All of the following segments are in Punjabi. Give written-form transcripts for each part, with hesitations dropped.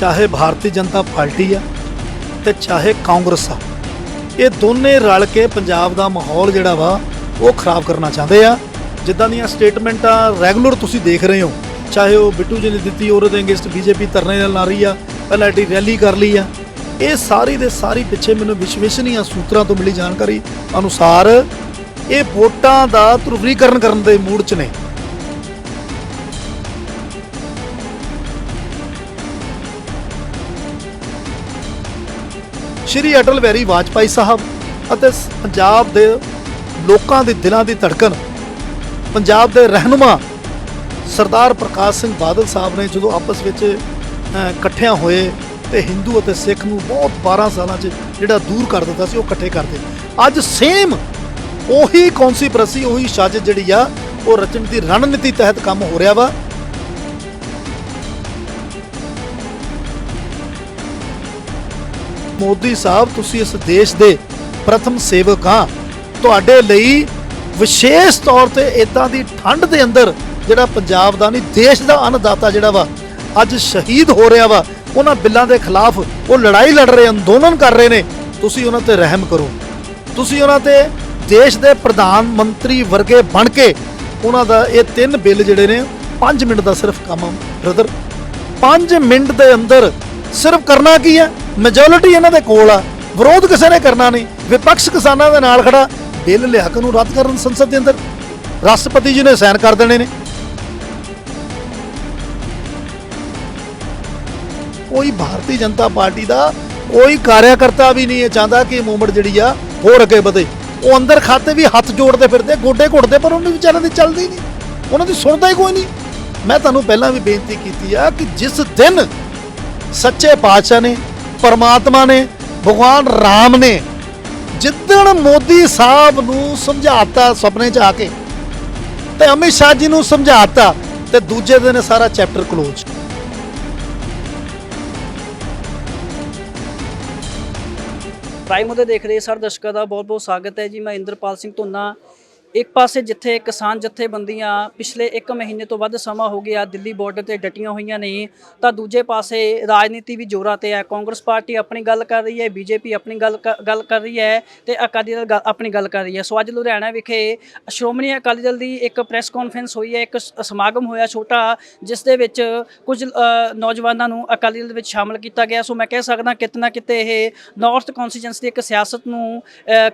ਚਾਹੇ ਭਾਰਤੀ ਜਨਤਾ ਪਾਰਟੀ ਆ ਤੇ ਚਾਹੇ ਕਾਂਗਰਸ ਆ, ਇਹ ਦੋਨੇ ਰਲ ਕੇ ਪੰਜਾਬ ਦਾ ਮਾਹੌਲ ਜਿਹੜਾ ਵਾ ਉਹ ਖਰਾਬ ਕਰਨਾ ਚਾਹੁੰਦੇ ਆ। ਜਿੱਦਾਂ ਦੀਆਂ ਸਟੇਟਮੈਂਟਾਂ ਰੈਗੂਲਰ ਤੁਸੀਂ ਦੇਖ ਰਹੇ ਹੋ, ਚਾਹੇ ਉਹ ਬਿੱਟੂ ਜੀ ਨੇ ਦਿੱਤੀ, ਉਹਦੇ ਅਗੇਂਸਟ ਬੀਜੇਪੀ ਧਰਨੇ ਨਾਲ ਲਾ ਰਹੀ ਆ, ਪਹਿਲਾਂ ਐਡੀ ਰੈਲੀ ਕਰ ਲਈ ਆ। ਇਹ ਸਾਰੀ ਦੇ ਸਾਰੀ ਪਿੱਛੇ ਮੈਨੂੰ ਵਿਸ਼ਵਸਨੀय ਸੂਤਰਾਂ ਤੋਂ ਮਿਲੀ ਜਾਣਕਾਰੀ ਅਨੁਸਾਰ ਇਹ ਵੋਟਾਂ ਦਾ ਧਰੁਵੀਕਰਨ ਕਰਨ ਦੇ ਮੂਡ 'ਚ ਨੇ। ਸ਼੍ਰੀ ਅਟਲ ਬਿਹਾਰੀ ਵਾਜਪਾਈ ਸਾਹਿਬ ਅਤੇ ਪੰਜਾਬ ਦੇ ਲੋਕਾਂ ਦੇ ਦਿਲਾਂ ਦੀ ਧੜਕਣ, ਪੰਜਾਬ ਦੇ ਰਹਿਨੁਮਾ ਸਰਦਾਰ ਪ੍ਰਕਾਸ਼ ਸਿੰਘ ਬਾਦਲ ਸਾਹਿਬ ਨੇ ਜਦੋਂ ਆਪਸ ਵਿੱਚ ਇਕੱਠਿਆਂ ਹੋਏ ਤੇ ਹਿੰਦੂ ਅਤੇ ਸਿੱਖ ਨੂੰ ਬਹੁਤ 12 ਸਾਲਾਂ 'ਚ ਜਿਹੜਾ ਦੂਰ ਕਰ ਦਿੱਤਾ ਸੀ, ਉਹ ਇਕੱਠੇ ਕਰਦੇ। ਅੱਜ ਸੇਮ ਉਹੀ ਕੌਂਸਪੀਰੇਸੀ, ਉਹੀ ਸਾਜ਼ਿਸ਼ ਜਿਹੜੀ ਆ ਉਹ ਰਚਨ ਦੀ ਰਣਨੀਤੀ ਤਹਿਤ ਕੰਮ ਹੋ ਰਿਹਾ ਵਾ। ਮੋਦੀ ਸਾਹਿਬ, ਤੁਸੀਂ ਇਸ ਦੇਸ਼ ਦੇ ਪ੍ਰਥਮ ਸੇਵਕ ਆ। ਤੁਹਾਡੇ ਲਈ ਵਿਸ਼ੇਸ਼ ਤੌਰ ਤੇ ਇਦਾਂ ਦੀ ਠੰਡ ਦੇ ਅੰਦਰ ਜਿਹੜਾ ਪੰਜਾਬ ਦਾ ਨਹੀਂ ਦੇਸ਼ ਦਾ ਅੰਨਦਾਤਾ ਜਿਹੜਾ ਵਾ ਅੱਜ ਸ਼ਹੀਦ ਹੋ ਰਿਹਾ ਵਾ, ਉਹਨਾਂ ਬਿੱਲਾਂ ਦੇ ਖਿਲਾਫ ਉਹ ਲੜਾਈ ਲੜ ਰਹੇ, ਅੰਦੋਲਨ ਕਰ ਰਹੇ ਨੇ। ਤੁਸੀਂ ਉਹਨਾਂ ਤੇ ਰਹਿਮ ਕਰੋ, ਤੁਸੀਂ ਉਹਨਾਂ ਤੇ ਦੇਸ਼ ਦੇ ਪ੍ਰਧਾਨ ਮੰਤਰੀ ਵਰਗੇ ਬਣ ਕੇ ਉਹਨਾਂ ਦਾ ਇਹ 3 ਬਿੱਲ ਜਿਹੜੇ ਨੇ 5 ਮਿੰਟ ਦਾ ਸਿਰਫ ਕੰਮ ਆ ਬ੍ਰਦਰ। 5 ਮਿੰਟ ਦੇ ਅੰਦਰ ਸਿਰਫ ਕਰਨਾ ਕੀ ਹੈ, ਮੈਜੋਰਿਟੀ ਇਹਨਾਂ ਦੇ ਕੋਲ ਆ, ਵਿਰੋਧ ਕਿਸੇ ਨੇ ਕਰਨਾ ਨਹੀਂ। ਵਿਪਕਸ਼ ਕਿਸਾਨਾਂ ਦੇ ਨਾਲ ਖੜਾ, ਬਿੱਲ ਲਿਆ ਕੇ ਨੂੰ ਰੱਦ ਕਰਨ ਸੰਸਦ ਦੇ ਅੰਦਰ, ਰਾਸ਼ਟਰਪਤੀ ਜੀ ਨੇ ਸਾਈਨ ਕਰ ਦੇਣੇ ਨੇ। ਕੋਈ ਭਾਰਤੀ ਜਨਤਾ ਪਾਰਟੀ ਦਾ ਕੋਈ ਕਾਰਿਆਕਰਤਾ ਵੀ ਨਹੀਂ ਇਹ ਚਾਹੁੰਦਾ ਕਿ ਇਹ ਮੂਵਮੈਂਟ ਜਿਹੜੀ ਆ ਹੋਰ ਅੱਗੇ ਵਧੇ। ਉਹ ਅੰਦਰ ਖਾਤੇ ਵੀ ਹੱਥ ਜੋੜਦੇ ਫਿਰਦੇ, ਗੋਡੇ ਘੁੱਟਦੇ, ਪਰ ਉਹਨਾਂ ਦੀ ਵਿਚਾਰਿਆਂ ਦੀ ਚੱਲਦੀ ਨਹੀਂ, ਉਹਨਾਂ ਦੀ ਸੁਣਦਾ ਹੀ ਕੋਈ ਨਹੀਂ। ਮੈਂ ਤੁਹਾਨੂੰ ਪਹਿਲਾਂ ਵੀ ਬੇਨਤੀ ਕੀਤੀ ਆ ਕਿ ਜਿਸ ਦਿਨ ਸੱਚੇ ਪਾਤਸ਼ਾਹ ਨੇ, ਪਰਮਾਤਮਾ ਨੇ, ਭਗਵਾਨ ਰਾਮ ਨੇ ਜਿੱਦਣ ਮੋਦੀ ਸਾਹਿਬ ਨੂੰ ਸਮਝਾਤਾ ਸੁਪਨੇ 'ਚ ਆ ਕੇ ਤੇ ਅਮਿਤ ਸ਼ਾਹ ਜੀ ਨੂੰ ਸਮਝਾਤਾ, ਤੇ ਦੂਜੇ ਦਿਨ ਸਾਰਾ ਚੈਪਟਰ ਕਲੋਜ਼। ਪ੍ਰਾਈਮ ਮੁੱਦੇ ਦੇਖ ਰਹੇ ਸਾਰੇ ਦਰਸ਼ਕਾਂ ਦਾ ਬਹੁਤ ਬਹੁਤ ਸਵਾਗਤ ਹੈ ਜੀ। ਮੈਂ ਇੰਦਰਪਾਲ ਸਿੰਘ ਧੁੰਨਾ। ਇੱਕ ਪਾਸੇ ਜਿੱਥੇ ਕਿਸਾਨ ਜਥੇਬੰਦੀਆਂ ਪਿਛਲੇ 1 ਮਹੀਨੇ ਤੋਂ ਵੱਧ ਸਮਾਂ ਹੋ ਗਿਆ ਦਿੱਲੀ ਬਾਰਡਰ ਤੇ ਡਟੀਆਂ ਹੋਈਆਂ ਨੇ, ਤਾਂ ਦੂਜੇ ਪਾਸੇ ਰਾਜਨੀਤੀ ਵੀ ਜ਼ੋਰਾਂ ਤੇ ਹੈ। ਕਾਂਗਰਸ ਪਾਰਟੀ ਆਪਣੀ ਗੱਲ ਕਰ ਰਹੀ ਹੈ, ਬੀਜੇਪੀ ਆਪਣੀ ਗੱਲ ਕਰ ਰਹੀ ਹੈ ਤੇ ਅਕਾਲੀ ਦਲ ਆਪਣੀ ਗੱਲ ਕਰ ਰਹੀ ਹੈ। ਸੋ ਅੱਜ ਲੁਧਿਆਣਾ ਵਿਖੇ ਸ਼੍ਰੋਮਣੀ ਅਕਾਲੀ ਦਲ ਦੀ ਇੱਕ ਪ੍ਰੈਸ ਕਾਨਫਰੰਸ ਹੋਈ ਹੈ, ਇੱਕ ਸਮਾਗਮ ਹੋਇਆ ਛੋਟਾ, ਜਿਸ ਦੇ ਵਿੱਚ ਕੁਝ ਨੌਜਵਾਨਾਂ ਨੂੰ ਅਕਾਲੀ ਦਲ ਵਿੱਚ ਸ਼ਾਮਲ ਕੀਤਾ ਗਿਆ। ਸੋ ਮੈਂ ਕਹਿ ਸਕਦਾ ਕਿਤੇ ਨਾ ਕਿਤੇ ਇਹ ਨਾਰਥ ਕੌਂਸਟੀਚੁਐਂਸੀ ਦੀ ਇੱਕ ਸਿਆਸਤ ਨੂੰ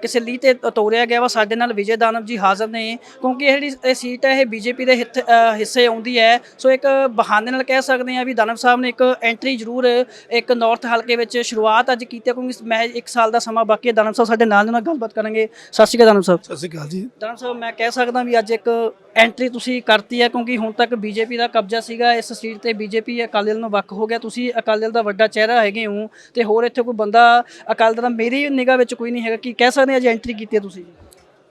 ਕਿਸੇ ਲੀਹ ਤੇ ਤੋਰਿਆ ਗਿਆ ਵਾ। ਸਾਡੇ ਨਾਲ ਵਿਜੇ ਦਾਨਵ ਜੀ ਹਾਜ਼ਰ ਨੇ, ਕਿਉਂਕਿ ਇਹ ਜਿਹੜੀ ਸੀਟ ਹੈ ਇਹ ਬੀਜੇਪੀ ਦੇ ਹਿੱਸੇ ਆਉਂਦੀ ਹੈ। ਸੋ ਇੱਕ ਬਹਾਨੇ ਨਾਲ ਕਹਿ ਸਕਦੇ ਹਾਂ ਵੀ ਦਾਨਵ ਸਾਹਿਬ ਨੇ ਇੱਕ ਐਂਟਰੀ ਜ਼ਰੂਰ ਇੱਕ ਨਾਰਥ ਹਲਕੇ ਵਿੱਚ ਸ਼ੁਰੂਆਤ ਅੱਜ ਕੀਤੀ, ਕਿਉਂਕਿ ਮੈਂ 1 ਸਾਲ ਦਾ ਸਮਾਂ ਬਾਕੀ ਹੈ। ਦਾਨਵ ਸਾਹਿਬ ਸਾਡੇ ਨਾਲ ਗੱਲਬਾਤ ਕਰਾਂਗੇ। ਸਤਿ ਸ਼੍ਰੀ ਅਕਾਲ ਦਾਨਵ ਸਾਹਿਬ। ਸਤਿ ਸ਼੍ਰੀ ਅਕਾਲ ਜੀ। ਦਾਨਵ ਸਾਹਿਬ, ਮੈਂ ਕਹਿ ਸਕਦਾ ਵੀ ਅੱਜ ਇੱਕ ਐਂਟਰੀ ਤੁਸੀਂ ਕਰਤੀ ਹੈ, ਕਿਉਂਕਿ ਹੁਣ ਤੱਕ ਬੀਜੇਪੀ ਦਾ ਕਬਜ਼ਾ ਸੀਗਾ ਇਸ ਸੀਟ ਤੇ। ਬੀਜੇਪੀ ਅਕਾਲੀ ਦਲ ਨੂੰ ਵੱਖ ਹੋ ਗਿਆ, ਤੁਸੀਂ ਅਕਾਲੀ ਦਲ ਦਾ ਵੱਡਾ ਚਿਹਰਾ ਹੈਗੇ ਹੋ ਤੇ ਹੋਰ ਇੱਥੇ ਕੋਈ ਬੰਦਾ ਅਕਾਲੀ ਦਲ ਦਾ ਮੇਰੀ ਨਿਗਾਹ ਵਿੱਚ ਕੋਈ ਨਹੀਂ ਹੈਗਾ। ਕੀ ਕਹਿ ਸਕਦੇ ਅੱਜ ਐਂਟਰੀ ਕੀਤੀ ਹੈ ਤੁਸੀਂ?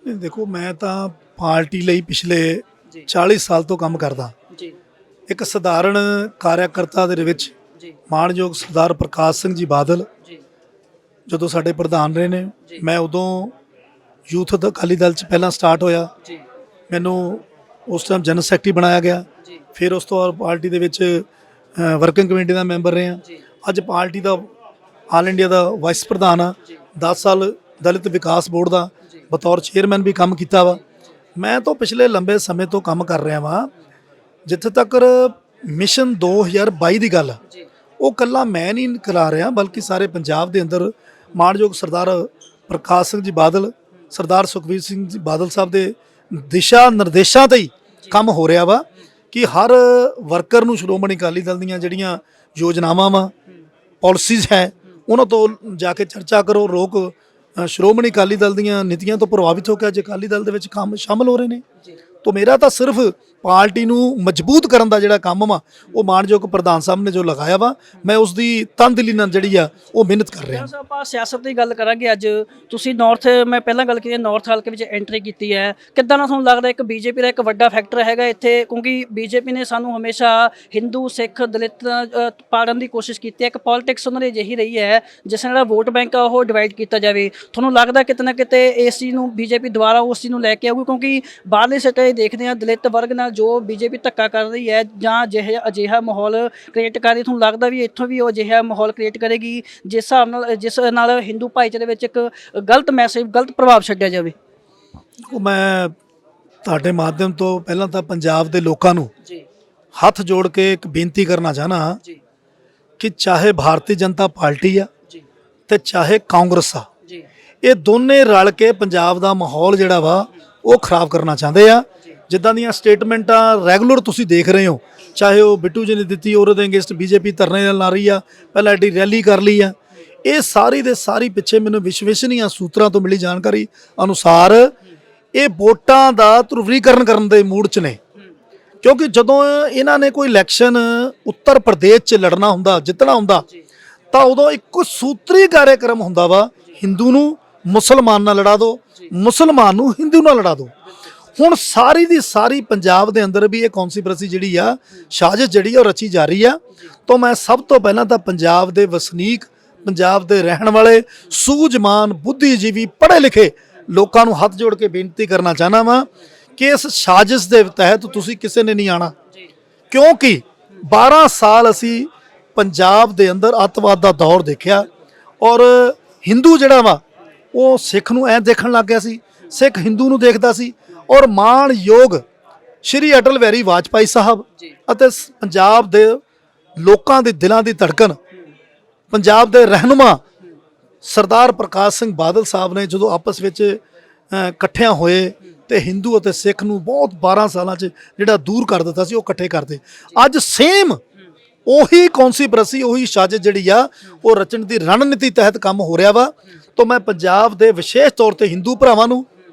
ਦੇਖੋ, ਮੈਂ ਤਾਂ ਪਾਰਟੀ ਲਈ ਪਿਛਲੇ 40 ਸਾਲ ਤੋਂ ਕੰਮ ਕਰਦਾ ਜੀ। ਇੱਕ ਸਧਾਰਨ ਕਾਰਿਆਕਰਤਾ ਦੇ ਵਿੱਚ ਮਾਣਯੋਗ ਸਰਦਾਰ ਪ੍ਰਕਾਸ਼ ਸਿੰਘ ਜੀ ਬਾਦਲ ਜਦੋਂ ਸਾਡੇ ਪ੍ਰਧਾਨ ਰਹੇ ਨੇ, ਮੈਂ ਉਦੋਂ ਯੂਥ ਅਕਾਲੀ ਦਲ 'ਚ ਪਹਿਲਾਂ ਸਟਾਰਟ ਹੋਇਆ। ਮੈਨੂੰ ਉਸ ਟਾਈਮ ਜਨਰਲ ਸੈਕਟਰੀ ਬਣਾਇਆ ਗਿਆ, ਫਿਰ ਉਸ ਤੋਂ ਬਾਅਦ ਪਾਰਟੀ ਦੇ ਵਿੱਚ ਵਰਕਿੰਗ ਕਮੇਟੀ ਦਾ ਮੈਂਬਰ ਰਿਹਾ। ਅੱਜ ਪਾਰਟੀ ਦਾ ਆਲ ਇੰਡੀਆ ਦਾ ਵਾਈਸ ਪ੍ਰਧਾਨ ਆ। 10 ਸਾਲ ਦਲਿਤ ਵਿਕਾਸ ਬੋਰਡ ਦਾ ਬਤੌਰ ਚੇਅਰਮੈਨ ਵੀ ਕੰਮ ਕੀਤਾ ਵਾ। ਮੈਂ ਤਾਂ ਪਿਛਲੇ ਲੰਬੇ ਸਮੇਂ ਤੋਂ ਕੰਮ ਕਰ ਰਿਹਾ ਵਾਂ। ਜਿੱਥੇ ਤੱਕ ਮਿਸ਼ਨ 2022 ਦੀ ਗੱਲ, ਉਹ ਇਕੱਲਾ ਮੈਂ ਨਹੀਂ ਕਰਾ ਰਿਹਾ, ਬਲਕਿ ਸਾਰੇ ਪੰਜਾਬ ਦੇ ਅੰਦਰ ਮਾਣਯੋਗ ਸਰਦਾਰ ਪ੍ਰਕਾਸ਼ ਸਿੰਘ ਜੀ ਬਾਦਲ, ਸਰਦਾਰ ਸੁਖਬੀਰ ਸਿੰਘ ਜੀ ਬਾਦਲ ਸਾਹਿਬ ਦੇ ਦਿਸ਼ਾ ਨਿਰਦੇਸ਼ਾਂ ਤੇ ਹੀ ਕੰਮ ਹੋ ਰਿਹਾ ਵਾ ਕਿ ਹਰ ਵਰਕਰ ਨੂੰ ਸ਼੍ਰੋਮਣੀ ਅਕਾਲੀ ਦਲ ਦੀਆਂ ਜਿਹੜੀਆਂ ਯੋਜਨਾਵਾਂ ਵਾ, ਪਾਲਿਸੀਜ਼ ਹੈ, ਉਹਨਾਂ ਤੋਂ ਜਾ ਕੇ ਚਰਚਾ ਕਰੋ। ਲੋਕ ਸ਼੍ਰੋਮਣੀ ਅਕਾਲੀ ਦਲ ਦੀਆਂ ਨੀਤੀਆਂ ਤੋਂ ਪ੍ਰਭਾਵਿਤ ਹੋ ਕੇ ਅੱਜ ਅਕਾਲੀ ਦਲ ਦੇ ਵਿੱਚ ਕੰਮ ਸ਼ਾਮਲ ਹੋ ਰਹੇ ਨੇ। ਤਾਂ ਮੇਰਾ ਤਾਂ ਸਿਰਫ ਪਾਰਟੀ ਨੂੰ ਮਜ਼ਬੂਤ ਕਰਨ ਦਾ ਜਿਹੜਾ ਕੰਮ ਵਾ ਉਹ ਮਾਣਯੋਗ ਪ੍ਰਧਾਨ ਸਾਹਿਬ ਨੇ ਜੋ ਲਗਾਇਆ ਵਾ, ਮੈਂ ਉਸ ਦੀ ਤਨਦਿਲੀ ਨਾਲ ਜਿਹੜੀ ਆ ਉਹ ਮਿਹਨਤ ਕਰ ਰਿਹਾ। ਆਪਾਂ ਸਿਆਸਤ ਦੀ ਗੱਲ ਕਰਾਂਗੇ। ਅੱਜ ਤੁਸੀਂ ਨਾਰਥ, ਮੈਂ ਪਹਿਲਾਂ ਗੱਲ ਕੀਤੀ ਨਾਰਥ ਹਲਕੇ ਵਿੱਚ ਐਂਟਰੀ ਕੀਤੀ ਹੈ, ਕਿੱਦਾਂ ਦਾ ਤੁਹਾਨੂੰ ਲੱਗਦਾ ਇੱਕ ਬੀਜੇਪੀ ਦਾ ਇੱਕ ਵੱਡਾ ਫੈਕਟਰ ਹੈਗਾ ਇੱਥੇ? ਕਿਉਂਕਿ ਬੀਜੇਪੀ ਨੇ ਸਾਨੂੰ ਹਮੇਸ਼ਾ ਹਿੰਦੂ, ਸਿੱਖ, ਦਲਿਤ ਪਾੜਨ ਦੀ ਕੋਸ਼ਿਸ਼ ਕੀਤੀ ਹੈ। ਇੱਕ ਪੋਲੀਟਿਕਸ ਉਹਨਾਂ ਦੀ ਅਜਿਹੀ ਰਹੀ ਹੈ ਜਿਸ ਨਾਲ ਵੋਟ ਬੈਂਕ ਆ ਉਹ ਡਿਵਾਈਡ ਕੀਤਾ ਜਾਵੇ। ਤੁਹਾਨੂੰ ਲੱਗਦਾ ਕਿਤੇ ਨਾ ਕਿਤੇ ਇਸ ਚੀਜ਼ ਨੂੰ ਬੀਜੇਪੀ ਦੁਬਾਰਾ ਉਸ ਚੀਜ਼ ਨੂੰ ਲੈ ਕੇ ਆਊਗੀ? ਕਿਉਂਕਿ ਬਾਹਰਲੀ ਸਟੇਟ ਦੇਖਦੇ ਹਾਂ ਦਲਿਤ ਵਰਗ ਨਾਲ ਜੋ ਬੀਜੇਪੀ ਧੱਕਾ ਕਰ ਰਹੀ ਹੈ ਜਾਂ ਅਜਿਹਾ ਮਾਹੌਲ ਕ੍ਰੀਏਟ ਕਰ ਰਹੀ, ਤੁਹਾਨੂੰ ਲੱਗਦਾ ਵੀ ਇੱਥੋਂ ਵੀ ਉਹ ਅਜਿਹਾ ਮਾਹੌਲ ਕ੍ਰੀਏਟ ਕਰੇਗੀ ਜਿਸ ਨਾਲ ਹਿੰਦੂ ਭਾਈਚਾਰੇ ਵਿੱਚ ਇੱਕ ਗਲਤ ਮੈਸੇਜ, ਗਲਤ ਪ੍ਰਭਾਵ ਛੱਡਿਆ ਜਾਵੇ? ਮੈਂ ਤੁਹਾਡੇ ਮਾਧਿਅਮ ਤੋਂ ਪਹਿਲਾਂ ਤਾਂ ਪੰਜਾਬ ਦੇ ਲੋਕਾਂ ਨੂੰ ਜੀ ਹੱਥ ਜੋੜ ਕੇ ਇੱਕ ਬੇਨਤੀ ਕਰਨਾ ਚਾਹਨਾ ਜੀ ਕਿ ਚਾਹੇ ਭਾਰਤੀ ਜਨਤਾ ਪਾਰਟੀ ਆ ਜੀ ਤੇ ਚਾਹੇ ਕਾਂਗਰਸ ਆ, ਜੀ ਇਹ ਦੋਨੇ ਰਲ ਕੇ ਪੰਜਾਬ ਦਾ ਮਾਹੌਲ ਜਿਹੜਾ ਵਾ ਉਹ ਖਰਾਬ ਕਰਨਾ ਚਾਹੁੰਦੇ ਆ। ਜਿੱਦਾਂ ਦੀਆਂ ਸਟੇਟਮੈਂਟਾਂ ਰੈਗੂਲਰ ਤੁਸੀਂ ਦੇਖ ਰਹੇ ਹੋ, ਚਾਹੇ ਉਹ ਬਿੱਟੂ ਜੀ ਨੇ ਦਿੱਤੀ, ਉਹਦੇ ਅਗੇਂਸਟ ਬੀਜੇਪੀ ਧਰਨੇ ਲਾ ਰਹੀ ਆ, ਪਹਿਲਾਂ ਐਡੀ ਰੈਲੀ ਕਰ ਲਈ ਆ, ਇਹ ਸਾਰੀ ਦੇ ਸਾਰੀ ਪਿੱਛੇ ਮੈਨੂੰ ਵਿਸ਼ਵਸਨੀय ਸੂਤਰਾਂ ਤੋਂ ਮਿਲੀ ਜਾਣਕਾਰੀ ਅਨੁਸਾਰ ਇਹ ਵੋਟਾਂ ਦਾ ਧਰੁਵੀਕਰਨ ਕਰਨ ਦੇ ਮੂਡ 'ਚ ਨੇ। ਕਿਉਂਕਿ ਜਦੋਂ ਇਹਨਾਂ ਨੇ ਕੋਈ ਇਲੈਕਸ਼ਨ ਉੱਤਰ ਪ੍ਰਦੇਸ਼ 'ਚ ਲੜਨਾ ਹੁੰਦਾ, ਜਿੱਤਣਾ ਹੁੰਦਾ, ਤਾਂ ਉਦੋਂ ਇੱਕੋ ਸੂਤਰੀ ਕਾਰਜਕ੍ਰਮ ਹੁੰਦਾ ਵਾ, ਹਿੰਦੂ ਨੂੰ ਮੁਸਲਮਾਨ ਨਾਲ ਲੜਾ ਦਿਓ, ਮੁਸਲਮਾਨ ਨੂੰ ਹਿੰਦੂ ਨਾਲ ਲੜਾ ਦਿਓ। ਹੁਣ ਸਾਰੀ ਦੀ ਸਾਰੀ ਪੰਜਾਬ ਦੇ ਅੰਦਰ ਵੀ ਇਹ ਕੌਨਸਪੀਰੇਸੀ ਜਿਹੜੀ ਆ, ਸਾਜ਼ਿਸ਼ ਜਿਹੜੀ ਆ ਉਹ ਰਚੀ ਜਾ ਰਹੀ ਆ। ਤਾਂ ਮੈਂ ਸਭ ਤੋਂ ਪਹਿਲਾਂ ਤਾਂ ਪੰਜਾਬ ਦੇ ਵਸਨੀਕ, ਪੰਜਾਬ ਦੇ ਰਹਿਣ ਵਾਲੇ ਸੂਝਵਾਨ, ਬੁੱਧੀਜੀਵੀ, ਪੜ੍ਹੇ ਲਿਖੇ ਲੋਕਾਂ ਨੂੰ ਹੱਥ ਜੋੜ ਕੇ ਬੇਨਤੀ ਕਰਨਾ ਚਾਹਨਾ ਵਾਂ ਕਿ ਇਸ ਸਾਜ਼ਿਸ਼ ਦੇ ਤਹਿਤ ਤੁਸੀਂ ਕਿਸੇ ਨੇ ਨਹੀਂ ਆਣਾ, ਕਿਉਂਕਿ 12 ਸਾਲ ਅਸੀਂ ਪੰਜਾਬ ਦੇ ਅੰਦਰ ਅੱਤਵਾਦ ਦਾ ਦੌਰ ਦੇਖਿਆ ਔਰ ਹਿੰਦੂ ਜਿਹੜਾ ਵਾ ਉਹ ਸਿੱਖ ਨੂੰ ਐਂ ਦੇਖਣ ਲੱਗ ਗਿਆ ਸੀ, ਸਿੱਖ ਹਿੰਦੂ ਨੂੰ ਦੇਖਦਾ ਸੀ। ਔਰ ਮਾਣਯੋਗ ਸ਼੍ਰੀ ਅਟਲ ਬਿਹਾਰੀ ਵਾਜਪਾਈ ਸਾਹਿਬ ਅਤੇ ਪੰਜਾਬ ਦੇ ਲੋਕਾਂ ਦੇ ਦਿਲਾਂ ਦੀ ਧੜਕਣ, ਪੰਜਾਬ ਦੇ ਰਹਿਨੁਮਾ ਸਰਦਾਰ ਪ੍ਰਕਾਸ਼ ਸਿੰਘ ਬਾਦਲ ਸਾਹਿਬ ਨੇ ਜਦੋਂ ਆਪਸ ਵਿੱਚ ਇਕੱਠਿਆਂ ਹੋਏ ਤੇ ਹਿੰਦੂ ਅਤੇ ਸਿੱਖ ਨੂੰ ਬਹੁਤ 12 ਸਾਲਾਂ 'ਚ ਜਿਹੜਾ ਦੂਰ ਕਰ ਦਿੱਤਾ ਸੀ, ਉਹ ਇਕੱਠੇ ਕਰਦੇ। ਅੱਜ ਸੇਮ ਉਹੀ ਕੌਨਸਪੀਰੇਸੀ, ਉਹੀ ਸਾਜ਼ਿਸ਼ ਜਿਹੜੀ ਆ ਉਹ ਰਚਣ ਦੀ ਰਣਨੀਤੀ ਤਹਿਤ ਕੰਮ ਹੋ ਰਿਹਾ ਵਾ। ਤਾਂ ਮੈਂ ਪੰਜਾਬ ਦੇ ਵਿਸ਼ੇਸ਼ ਤੌਰ ਤੇ ਹਿੰਦੂ ਭਰਾਵਾਂ ਨੂੰ,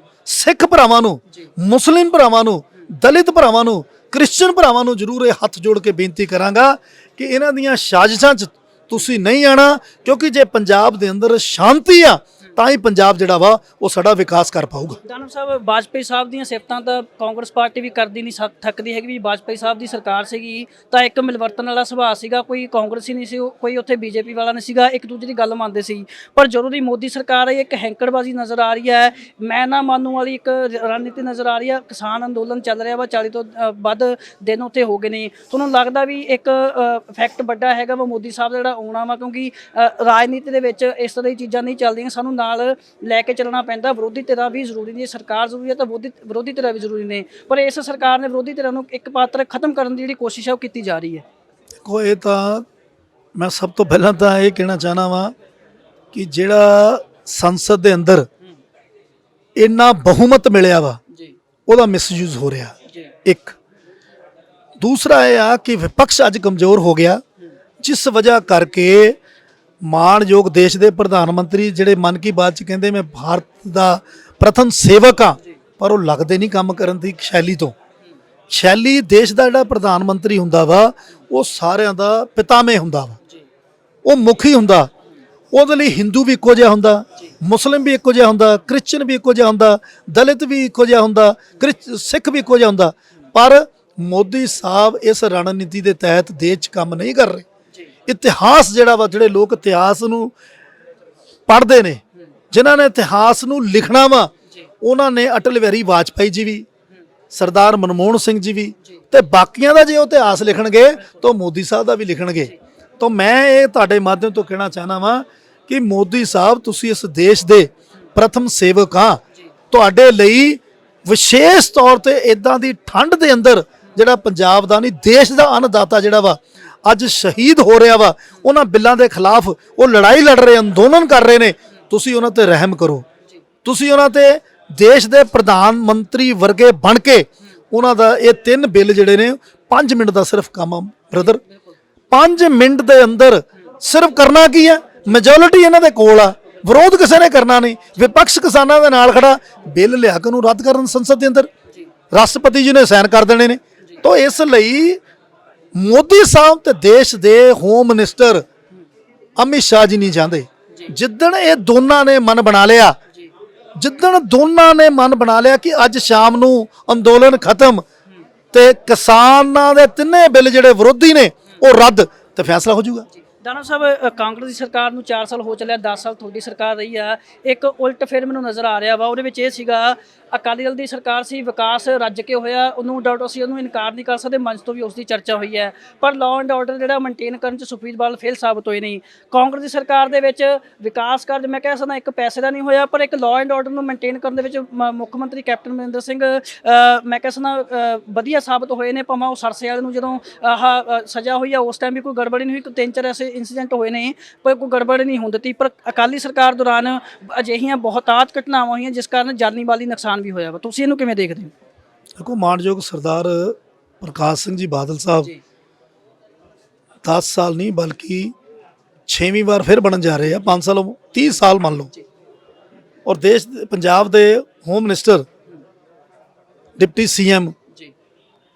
ਸਿੱਖ ਭਰਾਵਾਂ ਨੂੰ, ਮੁਸਲਿਮ ਭਰਾਵਾਂ ਨੂੰ, ਦਲਿਤ ਭਰਾਵਾਂ ਨੂੰ, ਕ੍ਰਿਸਚਨ ਭਰਾਵਾਂ ਨੂੰ ਜ਼ਰੂਰ ਇਹ ਹੱਥ ਜੋੜ ਕੇ ਬੇਨਤੀ ਕਰਾਂਗਾ ਕਿ ਇਹਨਾਂ ਦੀਆਂ ਸਾਜ਼ਿਸ਼ਾਂ 'ਚ ਤੁਸੀਂ ਨਹੀਂ ਆਣਾ, ਕਿਉਂਕਿ ਜੇ ਪੰਜਾਬ ਦੇ ਅੰਦਰ ਸ਼ਾਂਤੀ ਆ ਤਾਂ ਹੀ ਪੰਜਾਬ ਜਿਹੜਾ ਵਾ ਉਹ ਸਾਡਾ ਵਿਕਾਸ ਕਰ ਪਾਊਗਾ। ਦਾਨਵ ਸਾਹਿਬ, ਵਾਜਪਾਈ ਸਾਹਿਬ ਦੀਆਂ ਸਿਫਤਾਂ ਤਾਂ ਕਾਂਗਰਸ ਪਾਰਟੀ ਵੀ ਕਰਦੀ ਨਹੀਂ ਥੱਕਦੀ ਹੈਗੀ ਵੀ ਵਾਜਪਾਈ ਸਾਹਿਬ ਦੀ ਸਰਕਾਰ ਸੀਗੀ ਤਾਂ ਇੱਕ ਮਿਲਵਰਤਨ ਵਾਲਾ ਸੁਭਾਅ ਸੀਗਾ, ਕੋਈ ਕਾਂਗਰਸੀ ਨਹੀਂ ਸੀ, ਕੋਈ ਉੱਥੇ ਬੀਜੇਪੀ ਵਾਲਾ ਨਹੀਂ ਸੀਗਾ, ਇੱਕ ਦੂਜੇ ਦੀ ਗੱਲ ਮੰਨਦੇ ਸੀ। ਪਰ ਜਦੋਂ ਦੀ ਮੋਦੀ ਸਰਕਾਰ ਆਈ ਇੱਕ ਹੈਂਕੜਬਾਜ਼ੀ ਨਜ਼ਰ ਆ ਰਹੀ ਹੈ, ਮੈਂ ਨਾ ਮੰਨੂ ਵਾਲੀ ਇੱਕ ਰਣਨੀਤੀ ਨਜ਼ਰ ਆ ਰਹੀ ਹੈ। ਕਿਸਾਨ ਅੰਦੋਲਨ ਚੱਲ ਰਿਹਾ ਵਾ, 40 ਤੋਂ ਵੱਧ ਦਿਨ ਉੱਥੇ ਹੋ ਗਏ ਨੇ। ਤੁਹਾਨੂੰ ਲੱਗਦਾ ਵੀ ਇੱਕ ਇਫੈਕਟ ਵੱਡਾ ਹੈਗਾ ਵਾ ਮੋਦੀ ਸਾਹਿਬ ਦਾ ਜਿਹੜਾ ਆਉਣਾ ਵਾ, ਕਿਉਂਕਿ ਰਾਜਨੀਤੀ ਦੇ ਵਿੱਚ ਇਸ ਤਰ੍ਹਾਂ ਦੀ ਚੀਜ਼ਾਂ ਨਹੀਂ ਚੱਲਦੀਆਂ, ਸਾਨੂੰ ਨਾਲ ਲੈ ਕੇ ਚੱਲਣਾ ਪੈਂਦਾ। ਵਿਰੋਧੀ ਧਿਰਾਂ ਵੀ ਜ਼ਰੂਰੀ ਨੇ, ਸਰਕਾਰ ਜ਼ਰੂਰੀ ਹੈ ਤਾਂ ਵਿਰੋਧੀ ਧਿਰਾਂ ਵੀ ਜ਼ਰੂਰੀ ਨੇ, ਪਰ ਇਸ ਸਰਕਾਰ ਨੇ ਵਿਰੋਧੀ ਧਿਰਾਂ ਨੂੰ ਇੱਕ ਪਾਤਰ ਖਤਮ ਕਰਨ ਦੀ ਜਿਹੜੀ ਕੋਸ਼ਿਸ਼ ਹੈ ਉਹ ਕੀਤੀ ਜਾ ਰਹੀ ਹੈ। ਦੇਖੋ, ਇਹ ਤਾਂ ਮੈਂ ਸਭ ਤੋਂ ਪਹਿਲਾਂ ਤਾਂ ਇਹ ਕਹਿਣਾ ਚਾਹਨਾ ਵਾਂ ਕਿ ਜਿਹੜਾ ਸੰਸਦ ਦੇ ਅੰਦਰ ਇੰਨਾ ਬਹੁਮਤ ਮਿਲਿਆ ਵਾ ਉਹਦਾ ਮਿਸਯੂਜ਼ ਹੋ ਰਿਹਾ, ਇੱਕ। ਦੂਸਰਾ ਇਹ ਆ ਕਿ ਵਿਪਕਸ਼ ਅੱਜ ਕਮਜ਼ੋਰ ਹੋ ਗਿਆ, ਜਿਸ ਵਜ੍ਹਾ ਕਰਕੇ ਮਾਣਯੋਗ ਦੇਸ਼ ਦੇ ਪ੍ਰਧਾਨ ਮੰਤਰੀ ਜਿਹੜੇ ਮਨ ਕੀ ਬਾਤ 'ਚ ਕਹਿੰਦੇ ਮੈਂ ਭਾਰਤ ਦਾ ਪ੍ਰਥਮ ਸੇਵਕ ਹਾਂ, ਪਰ ਉਹ ਲੱਗਦੇ ਨਹੀਂ ਕੰਮ ਕਰਨ ਦੀ ਸ਼ੈਲੀ ਤੋਂ। ਸ਼ੈਲੀ ਦੇਸ਼ ਦਾ ਜਿਹੜਾ ਪ੍ਰਧਾਨ ਮੰਤਰੀ ਹੁੰਦਾ ਵਾ ਉਹ ਸਾਰਿਆਂ ਦਾ ਪਿਤਾਮੇ ਹੁੰਦਾ ਵਾ, ਉਹ ਮੁਖੀ ਹੁੰਦਾ। ਉਹਦੇ ਲਈ ਹਿੰਦੂ ਵੀ ਇੱਕੋ ਜਿਹਾ ਹੁੰਦਾ, ਮੁਸਲਿਮ ਵੀ ਇੱਕੋ ਜਿਹਾ ਹੁੰਦਾ, ਕ੍ਰਿਸਚਨ ਵੀ ਇੱਕੋ ਜਿਹਾ ਹੁੰਦਾ, ਦਲਿਤ ਵੀ ਇੱਕੋ ਜਿਹਾ ਹੁੰਦਾ, ਸਿੱਖ ਵੀ ਇੱਕੋ ਜਿਹਾ ਹੁੰਦਾ। ਪਰ ਮੋਦੀ ਸਾਹਿਬ ਇਸ ਰਣਨੀਤੀ ਦੇ ਤਹਿਤ ਦੇਸ਼ 'ਚ ਕੰਮ ਨਹੀਂ ਕਰ ਰਹੇ। ਇਤਿਹਾਸ ਜਿਹੜਾ ਵਾ, ਜਿਹੜੇ ਲੋਕ ਇਤਿਹਾਸ ਨੂੰ ਪੜ੍ਹਦੇ ਨੇ, ਜਿਨ੍ਹਾਂ ਨੇ ਇਤਿਹਾਸ ਨੂੰ ਲਿਖਣਾ ਵਾ, ਉਹਨਾਂ ਨੇ ਅਟਲ ਬਿਹਾਰੀ ਵਾਜਪਾਈ ਜੀ ਵੀ, ਸਰਦਾਰ ਮਨਮੋਹਨ ਸਿੰਘ ਜੀ ਵੀ, ਤੇ ਬਾਕੀਆਂ ਦਾ ਜੇ ਉਹ ਇਤਿਹਾਸ ਲਿਖਣਗੇ ਤਾਂ ਮੋਦੀ ਸਾਹਿਬ ਦਾ ਵੀ ਲਿਖਣਗੇ। ਤਾਂ ਮੈਂ ਇਹ ਤੁਹਾਡੇ ਮਾਧਿਅਮ ਤੋਂ ਕਹਿਣਾ ਚਾਹਨਾ ਵਾਂ ਕਿ ਮੋਦੀ ਸਾਹਿਬ, ਤੁਸੀਂ ਇਸ ਦੇਸ਼ ਦੇ ਪ੍ਰਥਮ ਸੇਵਕ ਆ। ਤੁਹਾਡੇ ਲਈ ਵਿਸ਼ੇਸ਼ ਤੌਰ ਤੇ ਇਦਾਂ ਦੀ ਠੰਡ ਦੇ ਅੰਦਰ ਜਿਹੜਾ ਪੰਜਾਬ ਦਾ ਨਹੀਂ, ਦੇਸ਼ ਦਾ ਅੰਨਦਾਤਾ ਜਿਹੜਾ ਵਾ ਅੱਜ ਸ਼ਹੀਦ ਹੋ ਰਿਹਾ ਵਾ, ਉਹਨਾਂ ਬਿੱਲਾਂ ਦੇ ਖਿਲਾਫ ਉਹ ਲੜਾਈ ਲੜ ਰਹੇ, ਅੰਦੋਲਨ ਕਰ ਰਹੇ ਨੇ, ਤੁਸੀਂ ਉਹਨਾਂ ਤੇ ਰਹਿਮ ਕਰੋ। ਤੁਸੀਂ ਉਹਨਾਂ ਤੇ ਦੇਸ਼ ਦੇ ਪ੍ਰਧਾਨ ਮੰਤਰੀ ਵਰਗੇ ਬਣ ਕੇ ਉਹਨਾਂ ਦਾ ਇਹ 3 ਬਿੱਲ ਜਿਹੜੇ ਨੇ 5 ਮਿੰਟ ਦਾ ਸਿਰਫ ਕੰਮ ਆ ਬ੍ਰਦਰ। 5 ਮਿੰਟ ਦੇ ਅੰਦਰ ਸਿਰਫ ਕਰਨਾ ਕੀ ਹੈ, ਮੈਜੋਰਿਟੀ ਇਹਨਾਂ ਦੇ ਕੋਲ ਆ, ਵਿਰੋਧ ਕਿਸੇ ਨੇ ਕਰਨਾ ਨਹੀਂ। ਵਿਪਕਸ਼ ਕਿਸਾਨਾਂ ਦੇ ਨਾਲ ਖੜਾ, ਬਿੱਲ ਲਿਆ ਕੇ ਉਹਨੂੰ ਰੱਦ ਕਰਨ ਸੰਸਦ ਦੇ ਅੰਦਰ, ਰਾਸ਼ਟਰਪਤੀ ਜੀ ਨੇ ਸਾਈਨ ਕਰ ਦੇਣੇ ਨੇ। ਤਾਂ ਇਸ ਲਈ ਮੋਦੀ ਸਾਹਿਬ ਤੇ ਦੇਸ਼ ਦੇ ਹੋਮ ਮਿਨਿਸਟਰ ਅਮਿਤ ਸ਼ਾਹ ਜੀ ਨਹੀਂ ਚਾਹੁੰਦੇ। ਜਿੱਦਣ ਇਹ ਦੋਨਾਂ ਨੇ ਮਨ ਬਣਾ ਲਿਆ, ਜਿੱਦਣ ਦੋਨਾਂ ਨੇ ਮਨ ਬਣਾ ਲਿਆ ਕਿ ਅੱਜ ਸ਼ਾਮ ਨੂੰ ਅੰਦੋਲਨ ਖਤਮ ਤੇ ਕਿਸਾਨਾਂ ਦੇ 3 ਬਿੱਲ ਜਿਹੜੇ ਵਿਰੋਧੀ ਨੇ ਉਹ ਰੱਦ, ਤੇ ਫੈਸਲਾ ਹੋ ਜਾਊਗਾ। ਦਾਣਾ ਸਾਹਿਬ, ਕਾਂਗਰਸ ਦੀ ਸਰਕਾਰ ਨੂੰ 4 ਸਾਲ ਹੋ ਚੱਲਿਆ, 10 ਸਾਲ ਤੁਹਾਡੀ ਸਰਕਾਰ ਰਹੀ ਆ। ਇੱਕ ਉਲਟ ਫਿਰ ਮੈਨੂੰ ਨਜ਼ਰ ਆ ਰਿਹਾ ਵਾ, ਉਹਦੇ ਵਿੱਚ ਇਹ ਸੀਗਾ ਅਕਾਲੀ ਦਲ ਦੀ ਸਰਕਾਰ ਸੀ, ਵਿਕਾਸ ਰੱਜ ਕੇ ਹੋਇਆ, ਉਹਨੂੰ ਡਾਊਟ ਅਸੀਂ ਉਹਨੂੰ ਇਨਕਾਰ ਨਹੀਂ ਕਰ ਸਕਦੇ, ਮੰਚ ਤੋਂ ਵੀ ਉਸ ਦੀ ਚਰਚਾ ਹੋਈ ਹੈ। ਪਰ ਲਾਅ ਐਂਡ ਆਰਡਰ ਜਿਹੜਾ ਮੇਨਟੇਨ ਕਰਨ 'ਚ ਸੁਖਬੀਰ ਬਾਦਲ ਫੇਲ ਸਾਬਤ ਹੋਏ ਨਹੀਂ। ਕਾਂਗਰਸ ਦੀ ਸਰਕਾਰ ਦੇ ਵਿੱਚ ਵਿਕਾਸ ਕਾਰਜ ਮੈਂ ਕਹਿ ਸਕਦਾ ਇੱਕ ਪੈਸੇ ਦਾ ਨਹੀਂ ਹੋਇਆ, ਪਰ ਇੱਕ ਲਾਅ ਐਂਡ ਆਰਡਰ ਨੂੰ ਮੇਨਟੇਨ ਕਰਨ ਦੇ ਵਿੱਚ ਮੁੱਖ ਮੰਤਰੀ ਕੈਪਟਨ ਅਮਰਿੰਦਰ ਸਿੰਘ ਮੈਂ ਕਹਿ ਸਕਦਾ ਵਧੀਆ ਸਾਬਤ ਹੋਏ ਨੇ। ਭਾਵੇਂ ਉਹ ਸਰਸੇ ਵਾਲੇ ਨੂੰ ਜਦੋਂ ਸਜ਼ਾ ਹੋਈ ਆ ਉਸ ਟਾਈਮ ਵੀ ਕੋਈ ਗੜਬੜੀ ਨਹੀਂ ਹੋਈ, 3-4 ਐਸੇ ਇੰਸੀਡੈਂਟ ਹੋਏ ਨੇ ਪਰ ਕੋਈ ਗੜਬੜ ਨਹੀਂ ਹੋਣ ਦਿੱਤੀ। ਪਰ ਅਕਾਲੀ ਸਰਕਾਰ ਦੌਰਾਨ ਅਜਿਹੀਆਂ ਬਹੁਤਾਤ ਘਟਨਾਵਾਂ ਹੋਈਆਂ ਜਿਸ ਕਾਰਨ ਜਾਨੀ ਮਾਲੀ ਨੁਕਸਾਨ ਵੀ ਹੋਇਆ ਵਾ। ਤੁਸੀਂ ਇਹਨੂੰ ਕਿਵੇਂ ਦੇਖਦੇ ਹੋ? ਦੇਖੋ, ਮਾਣਯੋਗ ਸਰਦਾਰ ਪ੍ਰਕਾਸ਼ ਸਿੰਘ ਜੀ ਬਾਦਲ ਸਾਹਿਬ 10 ਸਾਲ ਨਹੀਂ ਬਲਕਿ 6ਵੀਂ ਵਾਰ ਫਿਰ ਬਣਨ ਜਾ ਰਹੇ ਆ। 5 ਸਾਲ 30 ਸਾਲ ਮੰਨ ਲਓ। ਔਰ ਪੰਜਾਬ ਦੇ home minister deputy CM